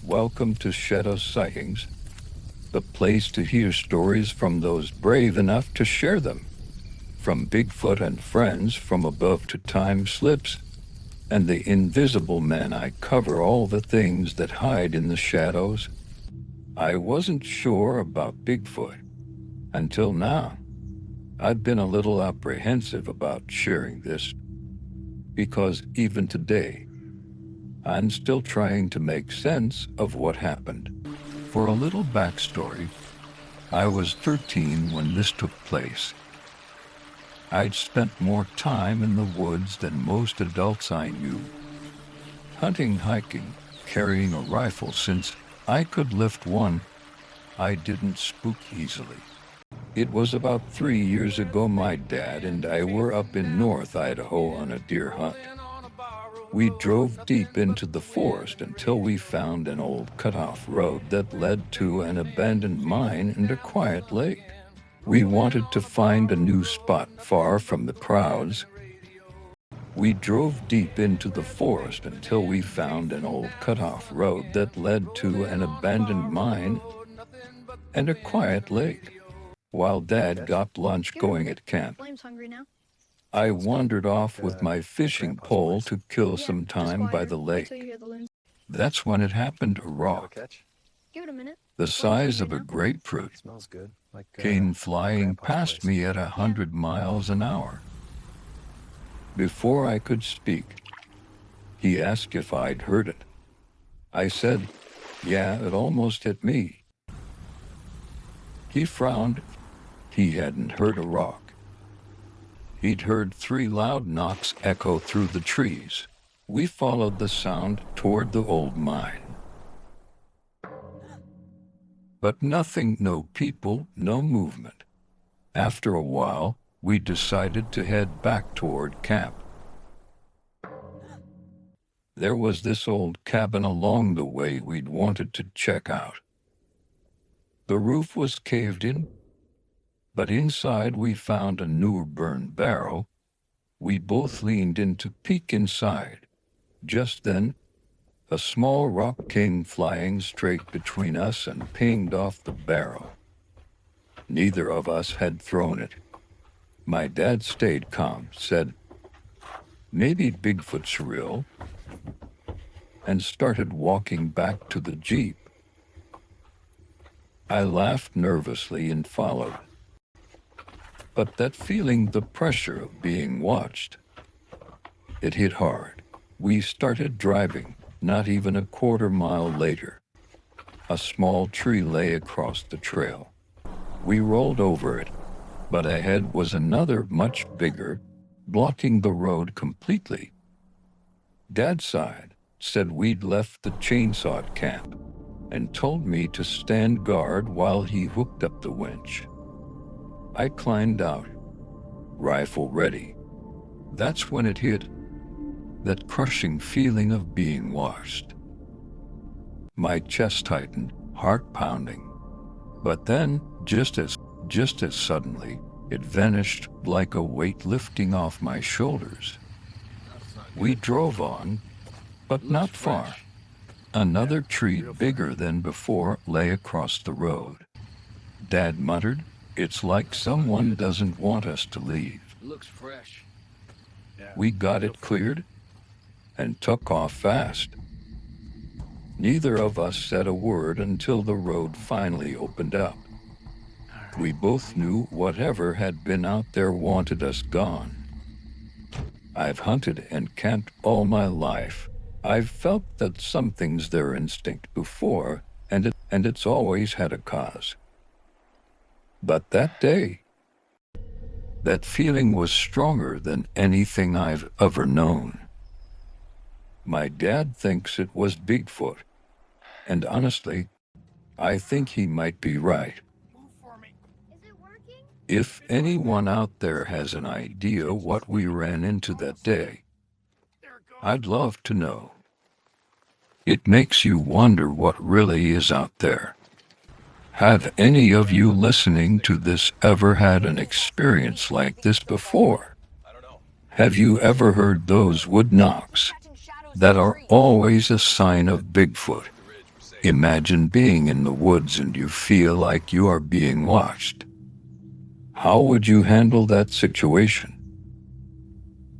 Welcome to Shadow Sightings, the place to hear stories from those brave enough to share them. From Bigfoot and friends from above to time slips and the invisible men, I cover all the things that hide in the shadows. I wasn't sure about Bigfoot until now. I've been a little apprehensive about sharing this because even today, I'm still trying to make sense of what happened. For a little backstory, I was 13 when this took place. I'd spent more time in the woods than most adults I knew. Hunting, hiking, carrying a rifle since I could lift one. I didn't spook easily. It was about 3 years ago my dad and I were up in North Idaho on a deer hunt. We drove deep into the forest until we found an old cut-off road that led to an abandoned mine and a quiet lake. We wanted to find a new spot far from the crowds. We drove deep into the forest until we found an old cut-off road that led to an abandoned mine and a quiet lake. While Dad got lunch going at camp, I wandered off with my fishing pole to kill some time by the lake. That's when it happened. A rock, the size of a grapefruit, came flying past me at 100 miles an hour. Before I could speak, he asked if I'd heard it. I said, yeah, it almost hit me. He frowned. He hadn't heard a rock. He'd heard 3 loud knocks echo through the trees. We followed the sound toward the old mine. But nothing, no people, no movement. After a while, we decided to head back toward camp. There was this old cabin along the way we'd wanted to check out. The roof was caved in, but inside we found a newer burned barrel. We both leaned in to peek inside. Just then, a small rock came flying straight between us and pinged off the barrel. Neither of us had thrown it. My dad stayed calm, said, maybe Bigfoot's real, and started walking back to the Jeep. I laughed nervously and followed. But that feeling, the pressure of being watched, it hit hard. We started driving. Not even a quarter mile later, a small tree lay across the trail. We rolled over it, but ahead was another much bigger, blocking the road completely. Dad sighed, said we'd left the chainsaw at camp, and told me to stand guard while he hooked up the winch. I climbed out, rifle ready. That's when it hit, that crushing feeling of being watched. My chest tightened, heart pounding. But then, just as suddenly, it vanished like a weight lifting off my shoulders. We drove on, but not far. Another tree bigger than before lay across the road. Dad muttered, it's like someone doesn't want us to leave. Looks fresh. We got it cleared and took off fast. Neither of us said a word until the road finally opened up. We both knew whatever had been out there wanted us gone. I've hunted and camped all my life. I've felt that something's their instinct before, and it's always had a cause. But that day, that feeling was stronger than anything I've ever known. My dad thinks it was Bigfoot, and honestly, I think he might be right. If anyone out there has an idea what we ran into that day, I'd love to know. It makes you wonder what really is out there. Have any of you listening to this ever had an experience like this before? Have you ever heard those wood knocks that are always a sign of Bigfoot? Imagine being in the woods and you feel like you are being watched. How would you handle that situation?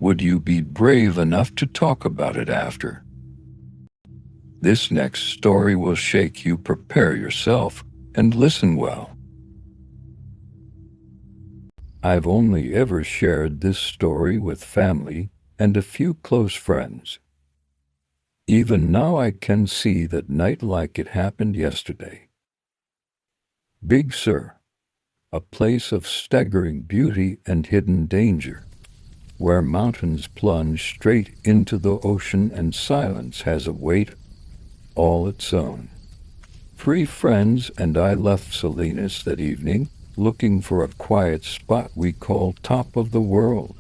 Would you be brave enough to talk about it after? This next story will shake you. Prepare yourself and listen well. I've only ever shared this story with family and a few close friends. Even now I can see that night like it happened yesterday. Big Sur, a place of staggering beauty and hidden danger, where mountains plunge straight into the ocean and silence has a weight all its own. 3 friends and I left Salinas that evening, looking for a quiet spot we call Top of the World.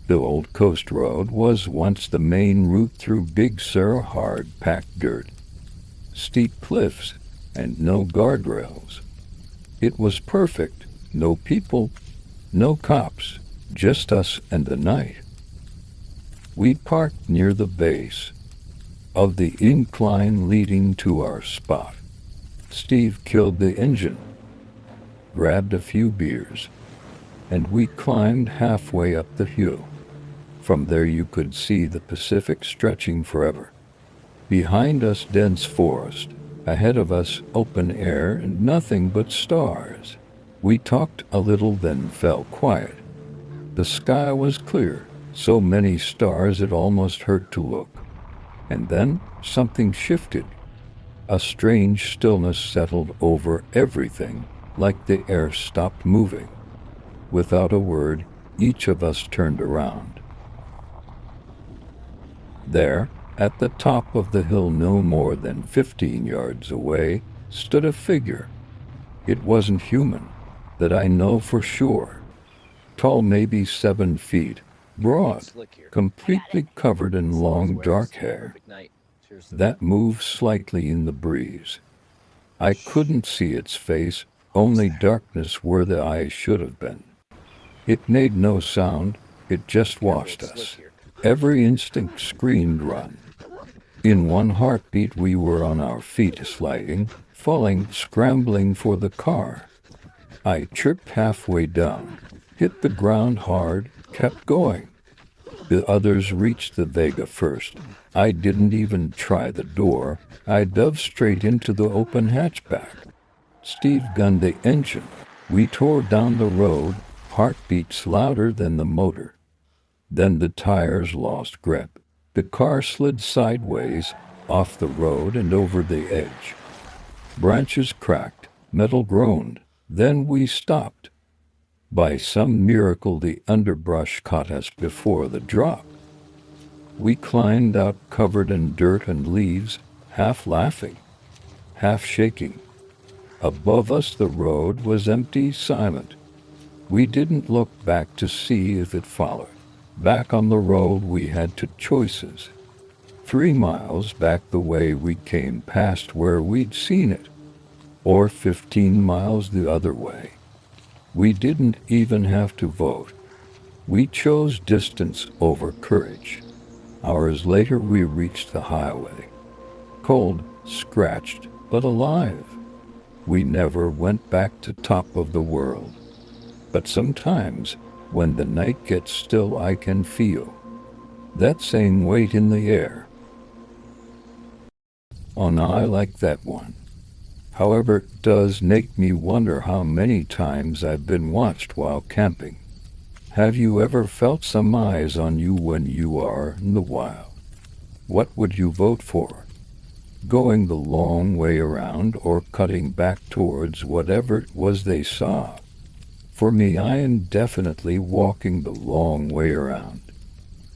The old coast road was once the main route through Big Sur, hard-packed dirt, steep cliffs, and no guardrails. It was perfect. No people, no cops, just us and the night. We parked near the base of the incline leading to our spot. Steve killed the engine, grabbed a few beers, and we climbed halfway up the hill. From there you could see the Pacific stretching forever. Behind us dense forest, ahead of us open air and nothing but stars. We talked a little, then fell quiet. The sky was clear, so many stars it almost hurt to look. And then something shifted. A strange stillness settled over everything, like the air stopped moving. Without a word, each of us turned around. There, at the top of the hill, no more than 15 yards away, stood a figure. It wasn't human, that I know for sure. Tall, maybe 7 feet, broad, completely covered in long dark hair that moved slightly in the breeze. I couldn't see its face, only darkness where the eyes should have been. It made no sound, it just watched us. Every instinct screamed run. In one heartbeat we were on our feet, sliding, falling, scrambling for the car. I tripped halfway down, hit the ground hard, kept going. The others reached the Vega first. I didn't even try the door. I dove straight into the open hatchback. Steve gunned the engine. We tore down the road, heartbeats louder than the motor. Then the tires lost grip. The car slid sideways, off the road and over the edge. Branches cracked, metal groaned. Then we stopped. By some miracle the underbrush caught us before the drop. We climbed out covered in dirt and leaves, half laughing, half shaking. Above us the road was empty, silent. We didn't look back to see if it followed. Back on the road we had 2 choices. 3 miles back the way we came past where we'd seen it, or 15 miles the other way. We didn't even have to vote. We chose distance over courage. Hours later we reached the highway. Cold, scratched, but alive. We never went back to Top of the World. But sometimes, when the night gets still, I can feel that same weight in the air. On I like that one. However, it does make me wonder how many times I've been watched while camping. Have you ever felt some eyes on you when you are in the wild? What would you vote for? Going the long way around or cutting back towards whatever it was they saw? For me, I am definitely walking the long way around.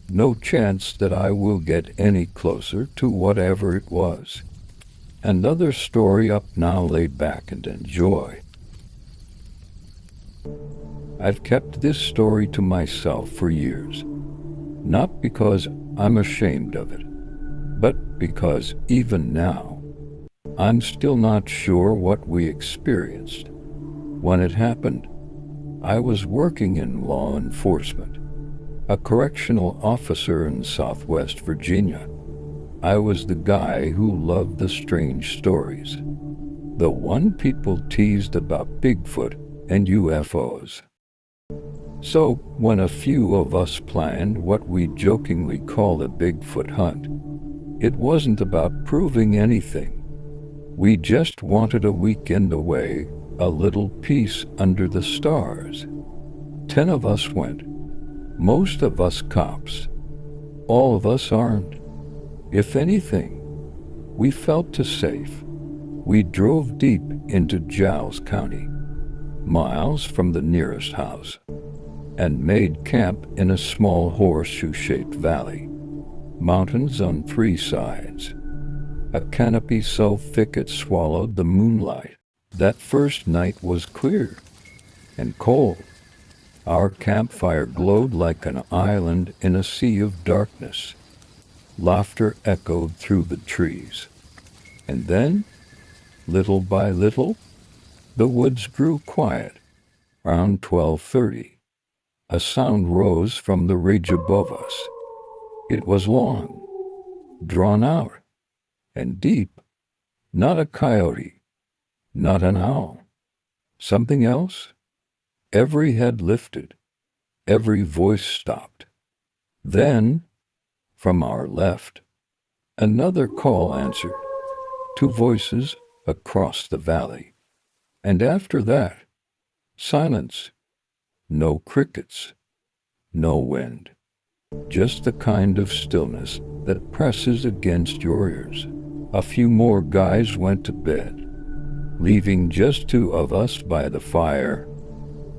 No chance that I will get any closer to whatever it was. Another story up now, lay back and enjoy. I've kept this story to myself for years, not because I'm ashamed of it, but because even now, I'm still not sure what we experienced. When it happened, I was working in law enforcement, a correctional officer in Southwest Virginia. I was the guy who loved the strange stories. The one people teased about Bigfoot and UFOs. So, when a few of us planned what we jokingly called a Bigfoot hunt, it wasn't about proving anything. We just wanted a weekend away, a little peace under the stars. 10 of us went. Most of us cops. All of us armed. If anything, we felt safe. We drove deep into Giles County, miles from the nearest house, and made camp in a small horseshoe-shaped valley. Mountains on 3 sides. A canopy so thick it swallowed the moonlight. That first night was clear and cold. Our campfire glowed like an island in a sea of darkness. Laughter echoed through the trees. And then, little by little, the woods grew quiet. Around 12:30, a sound rose from the ridge above us. It was long, drawn out, and deep. Not a coyote, not an owl. Something else? Every head lifted, every voice stopped. Then, from our left, another call answered, 2 voices across the valley. And after that, silence. No crickets, no wind. Just the kind of stillness that presses against your ears. A few more guys went to bed, leaving just 2 of us by the fire.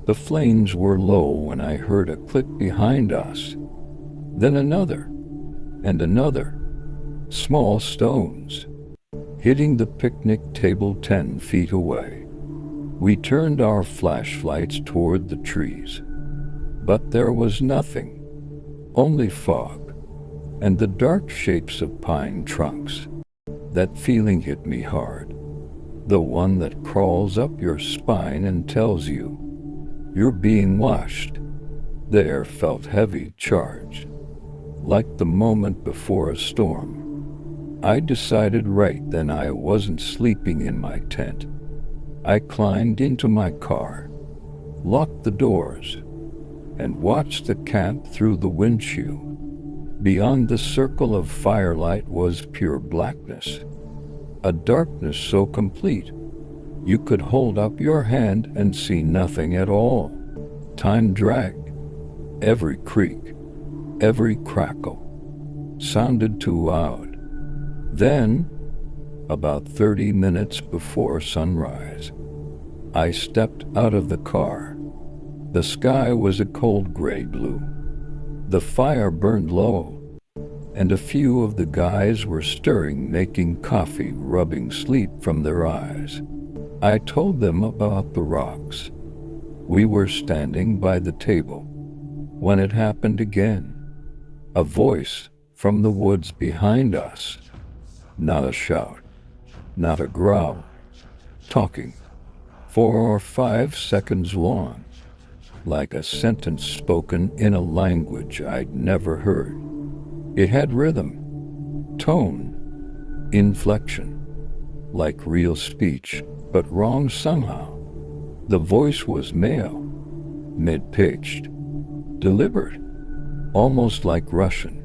The flames were low when I heard a click behind us. Then another, and another. Small stones, hitting the picnic table 10 feet away. We turned our flashlights toward the trees, but there was nothing. Only fog, and the dark shapes of pine trunks. That feeling hit me hard. The one that crawls up your spine and tells you you're being watched. The air felt heavy, charged, like the moment before a storm. I decided right then I wasn't sleeping in my tent. I climbed into my car, locked the doors, and watched the camp through the windshield. Beyond the circle of firelight was pure blackness, a darkness so complete you could hold up your hand and see nothing at all. Time dragged. Every creak, every crackle sounded too loud. Then, about 30 minutes before sunrise, I stepped out of the car. The sky was a cold gray blue. The fire burned low, and a few of the guys were stirring, making coffee, rubbing sleep from their eyes. I told them about the rocks. We were standing by the table when it happened again. A voice from the woods behind us. Not a shout, not a growl. Talking, 4 or 5 seconds long, like a sentence spoken in a language I'd never heard. It had rhythm, tone, inflection, like real speech, but wrong somehow. The voice was male, mid-pitched, deliberate, almost like Russian,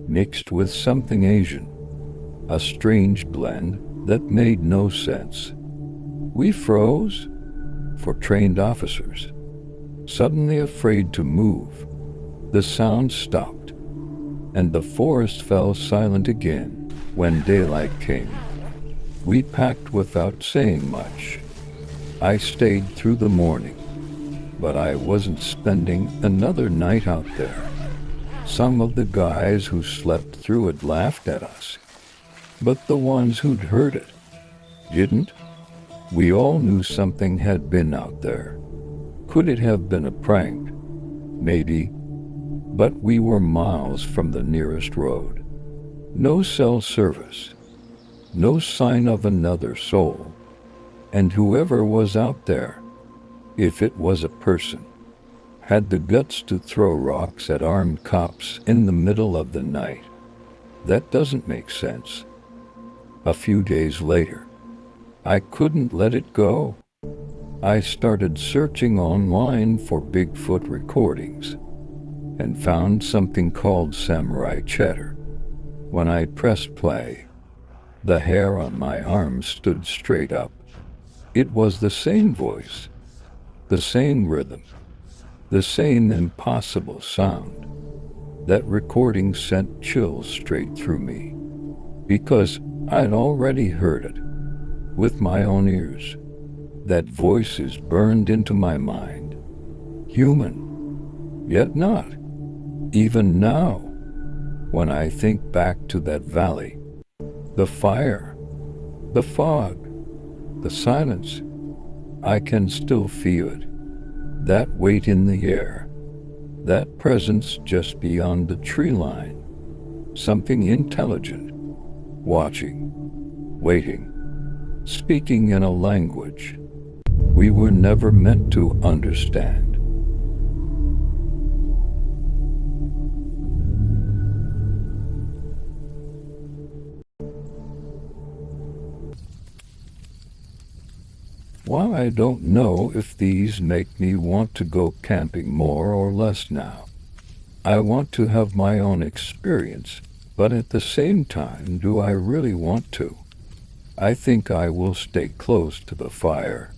mixed with something Asian, a strange blend that made no sense. We froze, for trained officers, suddenly afraid to move. The sound stopped, and the forest fell silent again. When daylight came, we packed without saying much. I stayed through the morning, but I wasn't spending another night out there. Some of the guys who slept through it laughed at us, but the ones who'd heard it didn't. We all knew something had been out there. Could it have been a prank? Maybe, but we were miles from the nearest road. No cell service, no sign of another soul. And whoever was out there, if it was a person, had the guts to throw rocks at armed cops in the middle of the night. That doesn't make sense. A few days later, I couldn't let it go. I started searching online for Bigfoot recordings and found something called samurai chatter. When I pressed play, the hair on my arm stood straight up. It was the same voice, the same rhythm, the same impossible sound. That recording sent chills straight through me, because I'd already heard it with my own ears. That voice is burned into my mind. Human, yet not. Even now, when I think back to that valley, the fire, the fog, the silence, I can still feel it. That weight in the air, that presence just beyond the tree line. Something intelligent, watching, waiting, speaking in a language we were never meant to understand. While I don't know if these make me want to go camping more or less now, I want to have my own experience, but at the same time, do I really want to? I think I will stay close to the fire.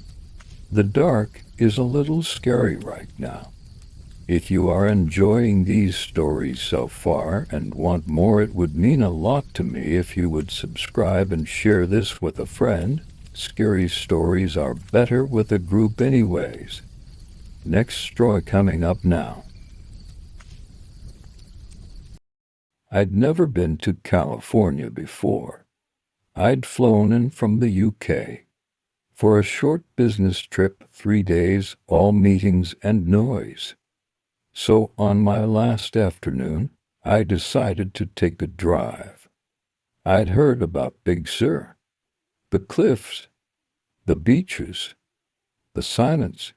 The dark is a little scary right now. If you are enjoying these stories so far and want more, it would mean a lot to me if you would subscribe and share this with a friend. Scary stories are better with a group anyways. Next story coming up now. I'd never been to California before. I'd flown in from the UK for a short business trip, 3 days, all meetings and noise. So on my last afternoon, I decided to take a drive. I'd heard about Big Sur, the cliffs, the beaches, the silence,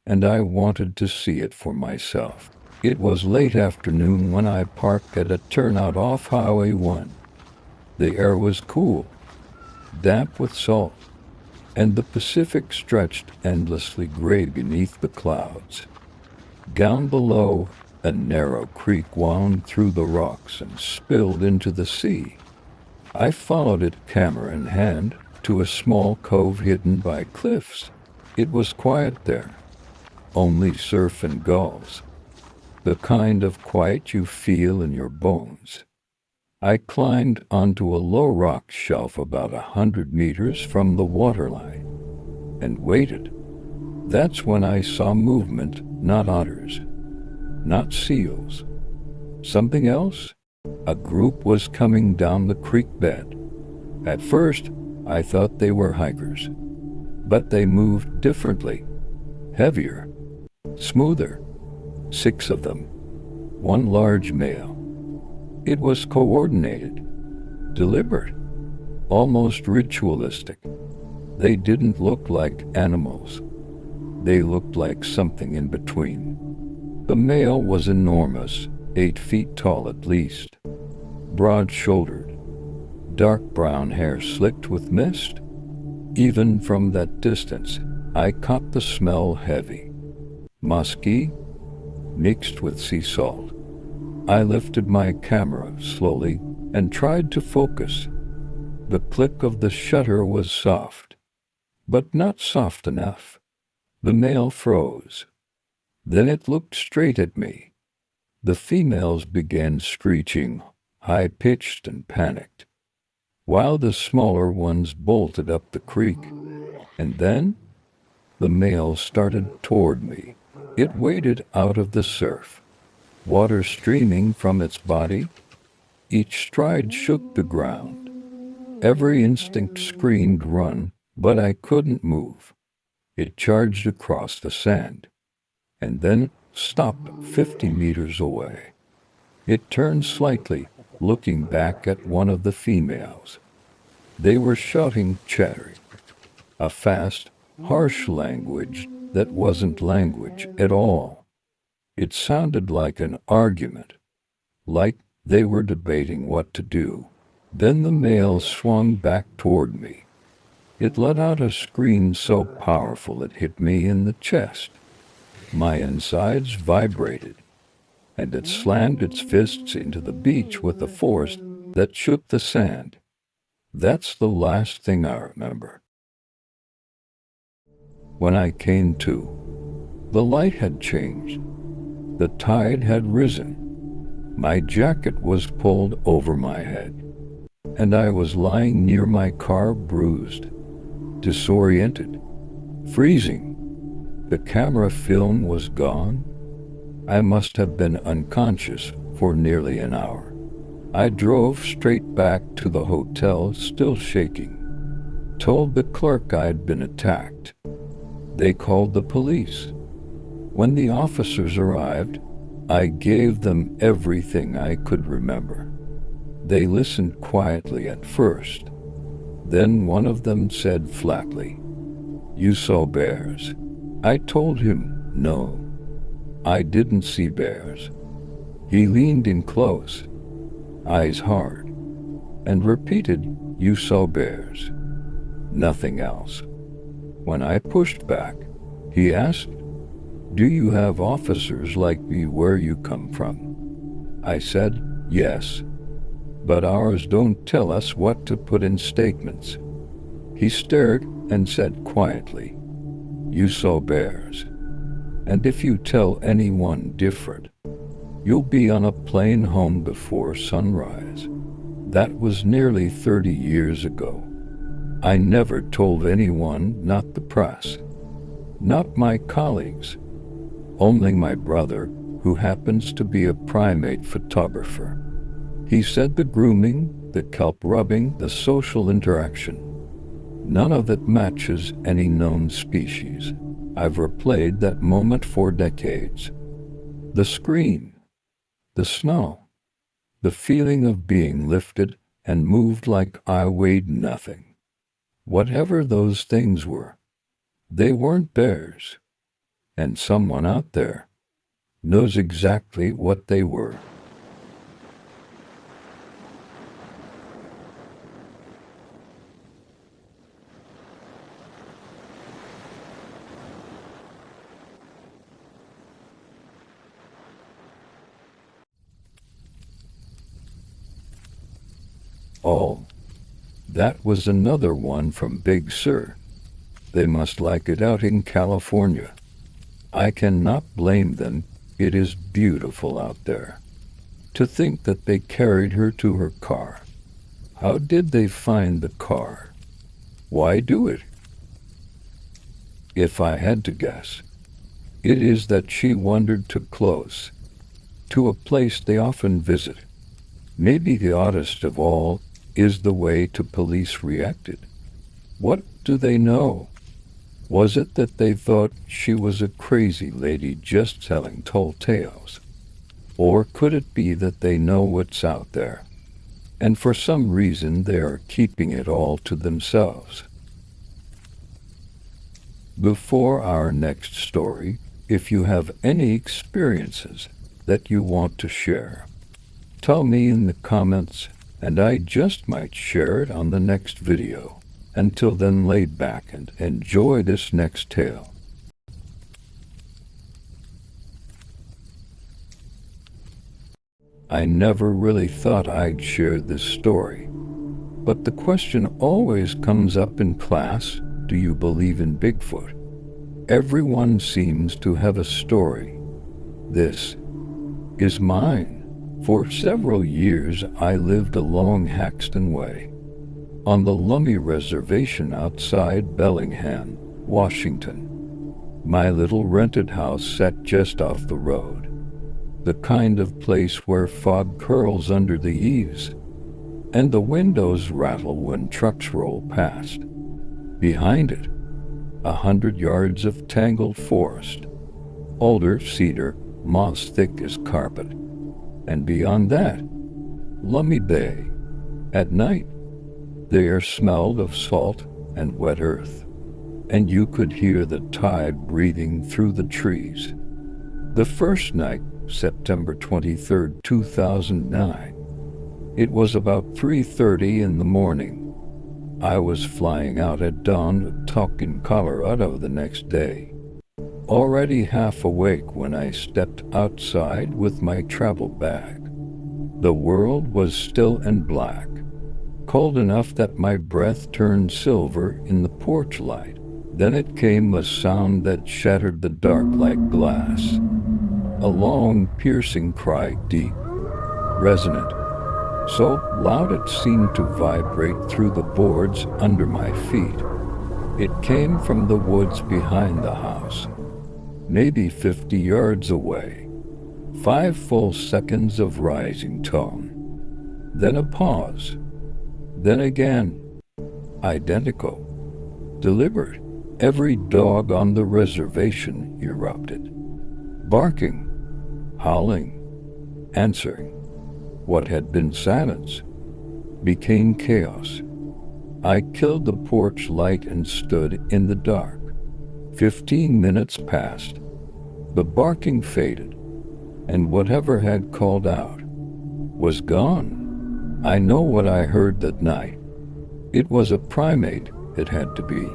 and I wanted to see it for myself. It was late afternoon when I parked at a turnout off Highway 1. The air was cool, damp with salt, and the Pacific stretched endlessly gray beneath the clouds. Down below, a narrow creek wound through the rocks and spilled into the sea. I followed it, camera in hand, to a small cove hidden by cliffs. It was quiet there, only surf and gulls, the kind of quiet you feel in your bones. I climbed onto a low rock shelf about 100 meters from the waterline and waited. That's when I saw movement, not otters, not seals. Something else? A group was coming down the creek bed. At first, I thought they were hikers, but they moved differently, heavier, smoother. 6 of them, one large male. It was coordinated, deliberate, almost ritualistic. They didn't look like animals. They looked like something in between. The male was enormous, 8 feet tall at least, broad-shouldered, dark brown hair slicked with mist. Even from that distance, I caught the smell, heavy, musky, mixed with sea salt. I lifted my camera slowly and tried to focus. The click of the shutter was soft, but not soft enough. The male froze. Then it looked straight at me. The females began screeching, high-pitched and panicked, while the smaller ones bolted up the creek. And then the male started toward me. It waded out of the surf, water streaming from its body. Each stride shook the ground. Every instinct screamed run, but I couldn't move. It charged across the sand, and then stopped 50 meters away. It turned slightly, looking back at one of the females. They were shouting, chattering, a fast, harsh language that wasn't language at all. It sounded like an argument, like They were debating what to do. Then the male swung back toward me. It let out a scream so powerful it hit me in the chest. My insides vibrated, and it slammed its fists into the beach with a force that shook the sand. That's the last thing I remember. When I came to, the light had changed. The tide had risen. My jacket was pulled over my head, and I was lying near my car, bruised, disoriented, freezing. The camera film was gone. I must have been unconscious for nearly an hour. I drove straight back to the hotel, still shaking. Told the clerk I'd been attacked. They called the police. When the officers arrived, I gave them everything I could remember. They listened quietly at first. Then one of them said flatly, "You saw bears." I told him, "No, I didn't see bears." He leaned in close, eyes hard, and repeated, "You saw bears. Nothing else." When I pushed back, he asked, "Do you have officers like me where you come from?" I said, "Yes, but ours don't tell us what to put in statements." He stared and said quietly, "You saw bears. And if you tell anyone different, you'll be on a plane home before sunrise." That was nearly 30 years ago. I never told anyone, not the press, not my colleagues, only my brother, who happens to be a primate photographer. He said the grooming, the kelp rubbing, the social interaction, none of it matches any known species. I've replayed that moment for decades. The scream, the snow, the feeling of being lifted and moved like I weighed nothing. Whatever those things were, they weren't bears. And someone out there knows exactly what they were. Oh, that was another one from Big Sur. They must like it out in California. I cannot blame them. It is beautiful out there. To think that they carried her to her car. How did they find the car? Why do it? If I had to guess, it is that she wandered too close to a place they often visit. Maybe the oddest of all is the way the police reacted. What do they know? Was it that they thought she was a crazy lady just telling tall tales? Or could it be that they know what's out there, and for some reason they are keeping it all to themselves? Before our next story, if you have any experiences that you want to share, tell me in the comments, and I just might share it on the next video. Until then, lay back and enjoy this next tale. I never really thought I'd share this story, but the question always comes up in class, do you believe in Bigfoot? Everyone seems to have a story. This is mine. For several years I lived along Haxton Way, on the Lummi Reservation outside Bellingham, Washington. My little rented house sat just off the road, the kind of place where fog curls under the eaves, and the windows rattle when trucks roll past. Behind it, 100 yards of tangled forest, alder, cedar, moss thick as carpet, and beyond that, Lummi Bay. At night, the air smelled of salt and wet earth, and you could hear the tide breathing through the trees. The first night, September 23, 2009, It was about 3:30 in the morning. I was flying out at dawn to Tucson, Colorado the next day. Already half awake when I stepped outside with my travel bag. The world was still and black, cold enough that my breath turned silver in the porch light. Then it came a sound that shattered the dark like glass. A long, piercing cry, deep, resonant, so loud it seemed to vibrate through the boards under my feet. It came from the woods behind the house, maybe 50 yards away. 5 full seconds of rising tone. Then a pause. Then again. Identical. Deliberate. Every dog on the reservation erupted. Barking. Howling. Answering. What had been silence became chaos. I killed the porch light and stood in the dark. 15 minutes passed. The barking faded, and whatever had called out was gone. I know what I heard that night. It was a primate, it had to be.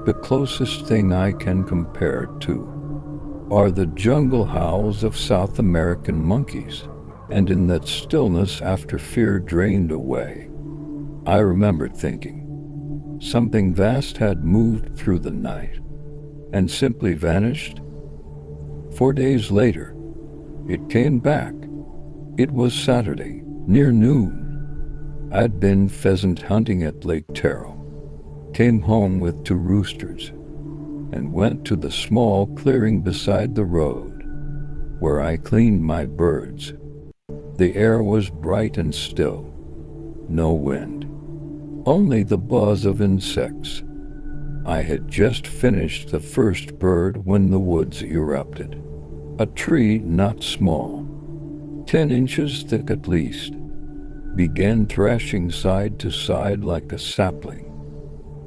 The closest thing I can compare it to are the jungle howls of South American monkeys. And in that stillness after fear drained away, I remembered thinking something vast had moved through the night and simply vanished. 4 days later, it came back. It was Saturday, near noon. I'd been pheasant hunting at Lake Taro, came home with 2 roosters, and went to the small clearing beside the road, where I cleaned my birds. The air was bright and still. No wind. Only the buzz of insects. I had just finished the first bird when the woods erupted. A tree not small, 10 inches thick at least, began thrashing side to side like a sapling.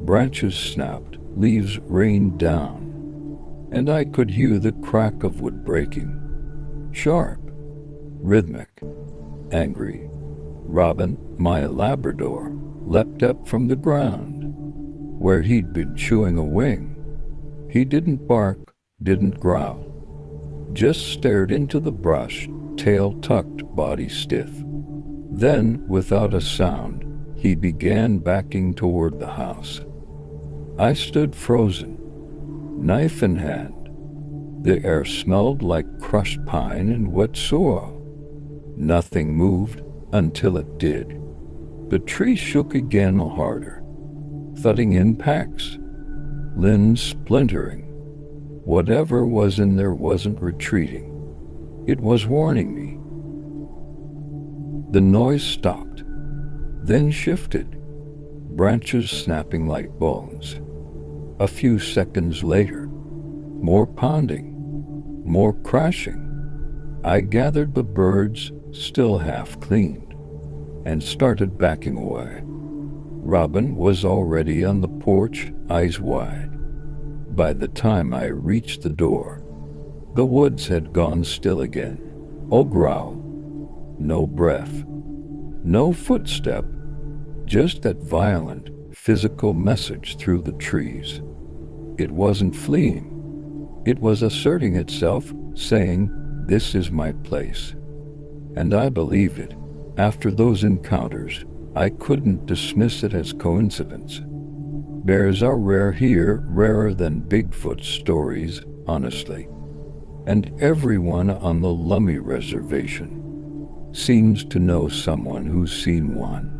Branches snapped, leaves rained down, and I could hear the crack of wood breaking. Sharp, rhythmic, angry. Robin, my Labrador, leapt up from the ground, where he'd been chewing a wing. He didn't bark, didn't growl, just stared into the brush, tail tucked, body stiff. Then, without a sound, he began backing toward the house. I stood frozen, knife in hand. The air smelled like crushed pine and wet soil. Nothing moved until it did. The tree shook again harder, thudding impacts, limbs splintering. Whatever was in there wasn't retreating. It was warning me. The noise stopped, then shifted, branches snapping like bones. A few seconds later, more pounding, more crashing. I gathered the birds, still half cleaned, and started backing away. Robin was already on the porch, eyes wide. By the time I reached the door, the woods had gone still again. No growl, no breath, no footstep, just that violent, physical message through the trees. It wasn't fleeing. It was asserting itself, saying, "This is my place." And I believed it. After those encounters, I couldn't dismiss it as coincidence. Bears are rare here, rarer than Bigfoot stories, honestly. And everyone on the Lummi Reservation seems to know someone who's seen one.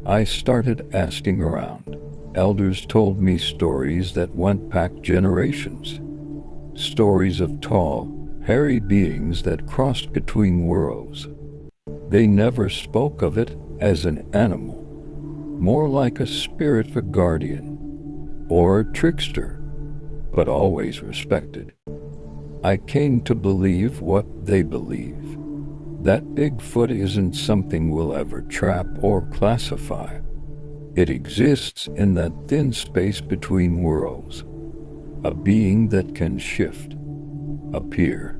I started asking around. Elders told me stories that went back generations. Stories of tall, hairy beings that crossed between worlds. They never spoke of it as an animal, more like a spirit, a guardian, or a trickster, but always respected. I came to believe what they believe, that Bigfoot isn't something we'll ever trap or classify. It exists in that thin space between worlds, a being that can shift, appear,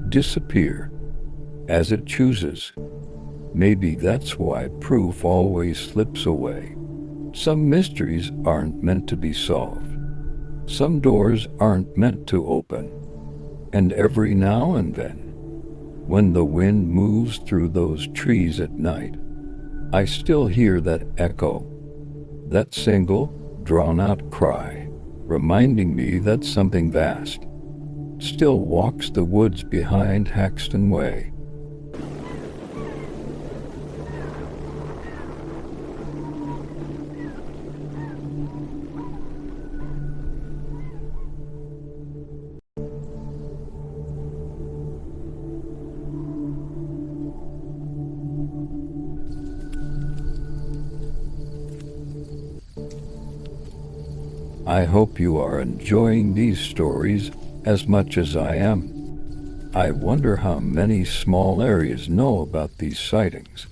disappear, as it chooses. Maybe that's why proof always slips away. Some mysteries aren't meant to be solved. Some doors aren't meant to open. And every now and then, when the wind moves through those trees at night, I still hear that echo, that single, drawn-out cry, reminding me that something vast still walks the woods behind Haxton Way. I hope you are enjoying these stories as much as I am. I wonder how many small areas know about these sightings.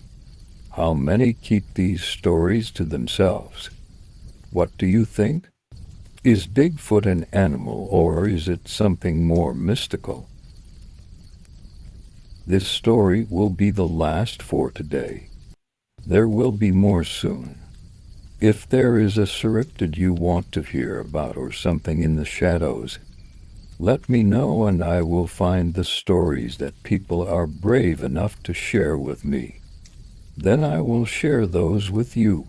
How many keep these stories to themselves? What do you think? Is Bigfoot an animal, or is it something more mystical? This story will be the last for today. There will be more soon. If there is a cryptid you want to hear about or something in the shadows, let me know and I will find the stories that people are brave enough to share with me. Then I will share those with you.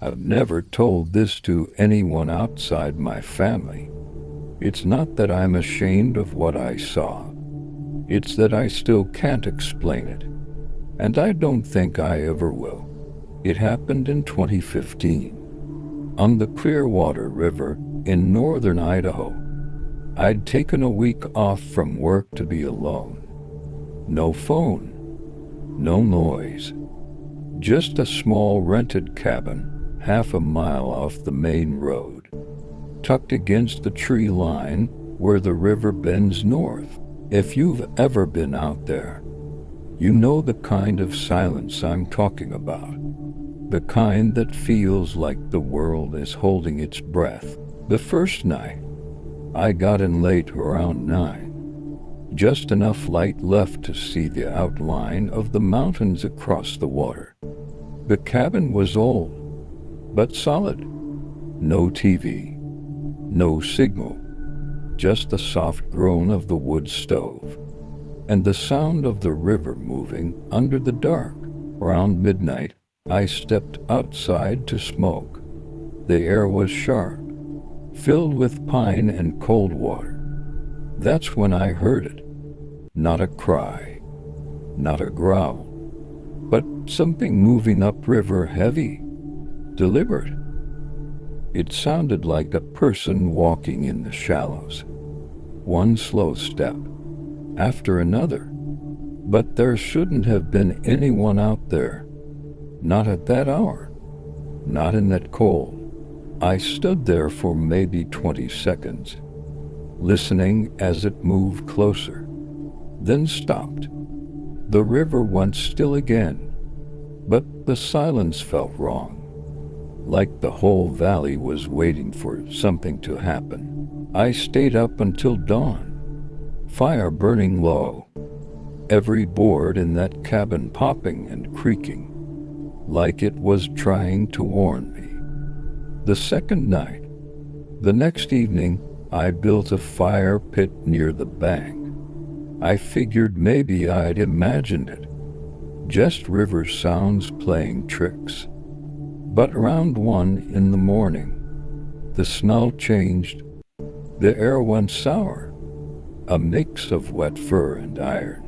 I've never told this to anyone outside my family. It's not that I'm ashamed of what I saw. It's that I still can't explain it. And I don't think I ever will. It happened in 2015. On the Clearwater River in northern Idaho. I'd taken a week off from work to be alone. No phone. No noise. Just a small rented cabin, half a mile off the main road, tucked against the tree line where the river bends north. If you've ever been out there, you know the kind of silence I'm talking about. The kind that feels like the world is holding its breath. The first night, I got in late around 9. Just enough light left to see the outline of the mountains across the water. The cabin was old, but solid. No TV. No signal, just the soft groan of the wood stove, and the sound of the river moving under the dark. Around midnight, I stepped outside to smoke. The air was sharp, filled with pine and cold water. That's when I heard it. Not a cry, not a growl, but something moving upriver, heavy, deliberate. It sounded like a person walking in the shallows. One slow step, after another. But there shouldn't have been anyone out there. Not at that hour. Not in that cold. I stood there for maybe 20 seconds, listening as it moved closer, then stopped. The river went still again, but the silence felt wrong. Like the whole valley was waiting for something to happen. I stayed up until dawn, fire burning low, every board in that cabin popping and creaking, like it was trying to warn me. The second night, the next evening, I built a fire pit near the bank. I figured maybe I'd imagined it, just river sounds playing tricks. But around 1 in the morning, the smell changed. The air went sour, a mix of wet fur and iron,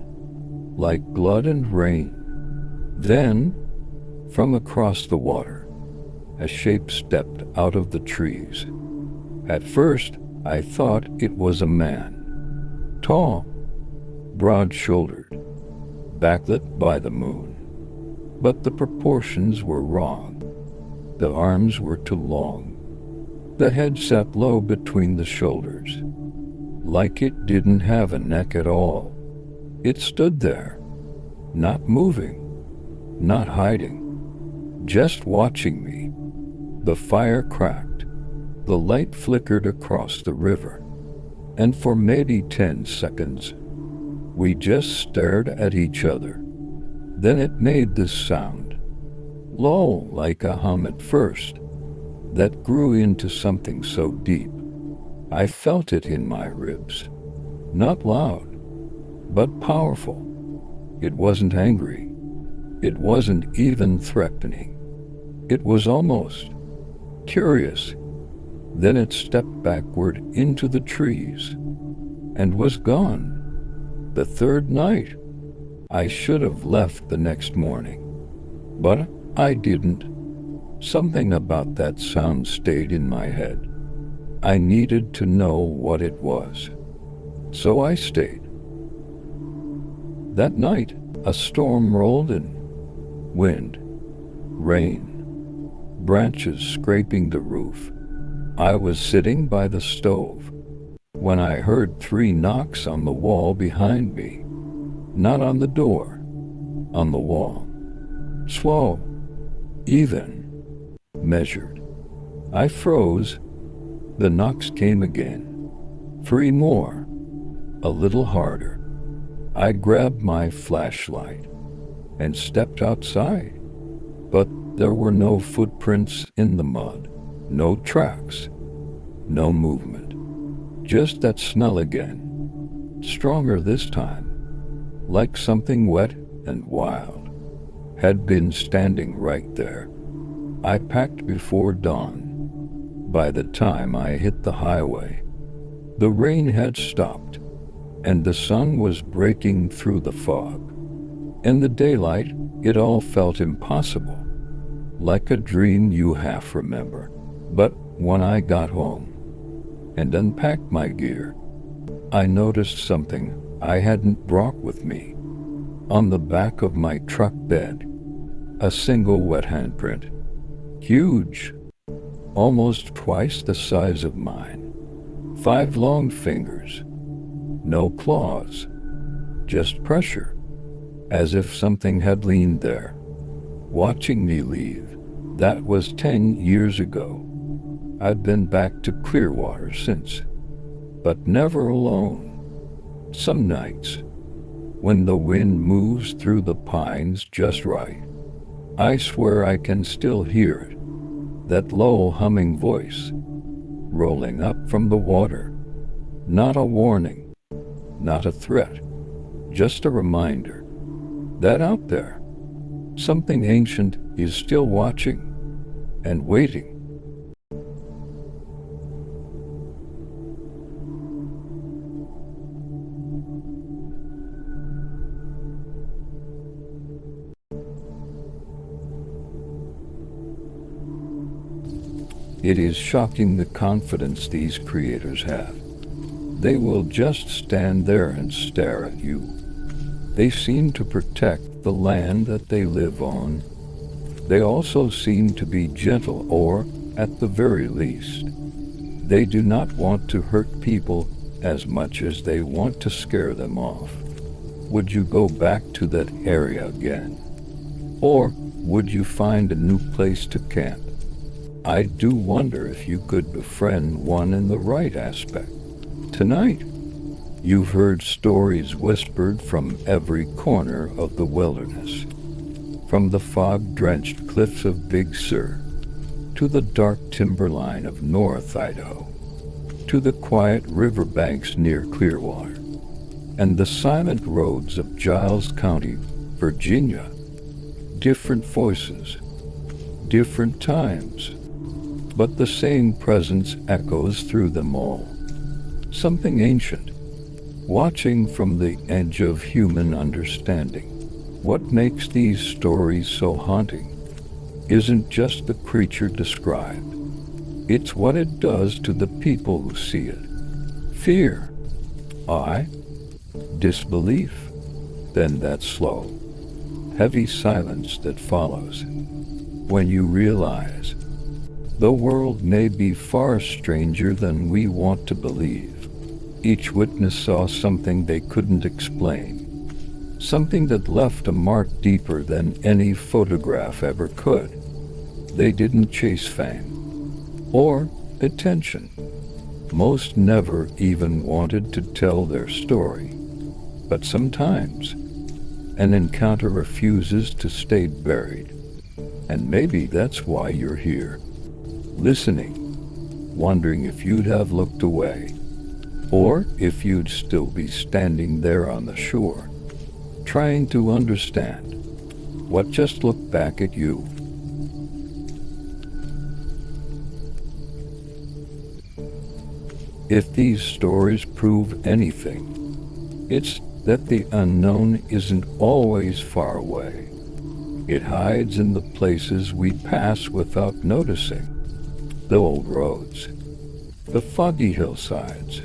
like blood and rain. Then, from across the water, a shape stepped out of the trees. At first, I thought it was a man, tall, broad-shouldered, backlit by the moon. But the proportions were wrong. The arms were too long. The head sat low between the shoulders, like it didn't have a neck at all. It stood there, not moving, not hiding, just watching me. The fire cracked. The light flickered across the river. And for maybe 10 seconds, we just stared at each other. Then it made this sound, low like a hum at first, that grew into something so deep. I felt it in my ribs. Not loud, but powerful. It wasn't angry. It wasn't even threatening. It was almost curious. Then it stepped backward into the trees and was gone. The third night, I should have left the next morning, but I didn't. Something about that sound stayed in my head. I needed to know what it was. So I stayed. That night, a storm rolled in. Wind, rain, branches scraping the roof. I was sitting by the stove when I heard 3 knocks on the wall behind me. Not on the door, on the wall. Slow, even, measured. I froze. The knocks came again. 3 more, a little harder. I grabbed my flashlight and stepped outside, but there were no footprints in the mud, no tracks, no movement. Just that smell again, stronger this time, like something wet and wild had been standing right there. I packed before dawn. By the time I hit the highway, the rain had stopped, and the sun was breaking through the fog. In the daylight, it all felt impossible, like a dream you half remember. But when I got home and unpacked my gear, I noticed something I hadn't brought with me. On the back of my truck bed, a single wet handprint. Huge, almost twice the size of mine. 5 long fingers. No claws, just pressure, as if something had leaned there, watching me leave. That was 10 years ago. I'd been back to Clearwater since, but never alone. Some nights, when the wind moves through the pines just right, I swear I can still hear it, that low humming voice, rolling up from the water. Not a warning, not a threat, just a reminder that out there, something ancient is still watching and waiting. It is shocking the confidence these creators have. They will just stand there and stare at you. They seem to protect the land that they live on. They also seem to be gentle, or, at the very least, they do not want to hurt people as much as they want to scare them off. Would you go back to that area again? Or would you find a new place to camp? I do wonder if you could befriend one in the right aspect. Tonight, you've heard stories whispered from every corner of the wilderness, from the fog-drenched cliffs of Big Sur, to the dark timberline of North Idaho, to the quiet riverbanks near Clearwater, and the silent roads of Giles County, Virginia. Different voices, different times, but the same presence echoes through them all. Something ancient, watching from the edge of human understanding. What makes these stories so haunting isn't just the creature described. It's what it does to the people who see it. Fear, awe, disbelief, then that slow, heavy silence that follows. When you realize the world may be far stranger than we want to believe. Each witness saw something they couldn't explain, something that left a mark deeper than any photograph ever could. They didn't chase fame. or attention. Most never even wanted to tell their story. But sometimes, an encounter refuses to stay buried. And maybe that's why you're here, listening, wondering if you'd have looked away, or if you'd still be standing there on the shore, trying to understand what just looked back at you. If these stories prove anything, it's that the unknown isn't always far away. It hides in the places we pass without noticing. The old roads, the foggy hillsides,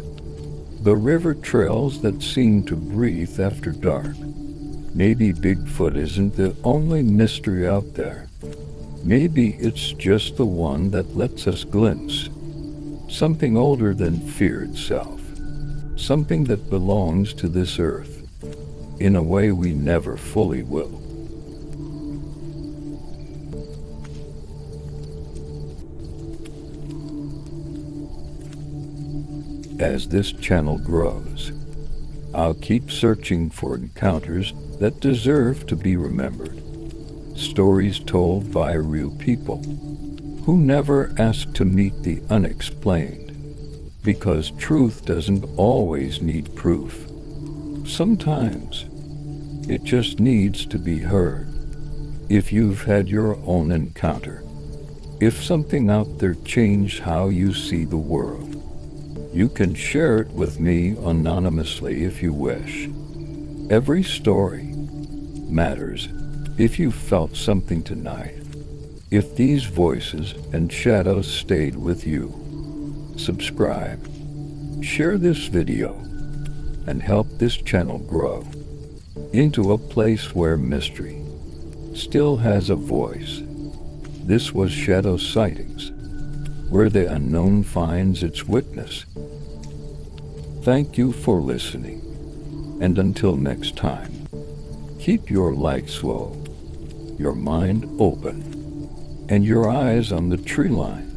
the river trails that seem to breathe after dark. Maybe Bigfoot isn't the only mystery out there. Maybe it's just the one that lets us glimpse something older than fear itself, something that belongs to this earth in a way we never fully will. As this channel grows, I'll keep searching for encounters that deserve to be remembered. Stories told by real people who never asked to meet the unexplained, because truth doesn't always need proof. Sometimes it just needs to be heard. If you've had your own encounter, if something out there changed how you see the world, you can share it with me anonymously if you wish. Every story matters. If you felt something tonight, if these voices and shadows stayed with you, subscribe, share this video, and help this channel grow into a place where mystery still has a voice. This was Shadow Sightings, where the unknown finds its witness. Thank you for listening, and until next time, keep your lights low, your mind open, and your eyes on the tree line.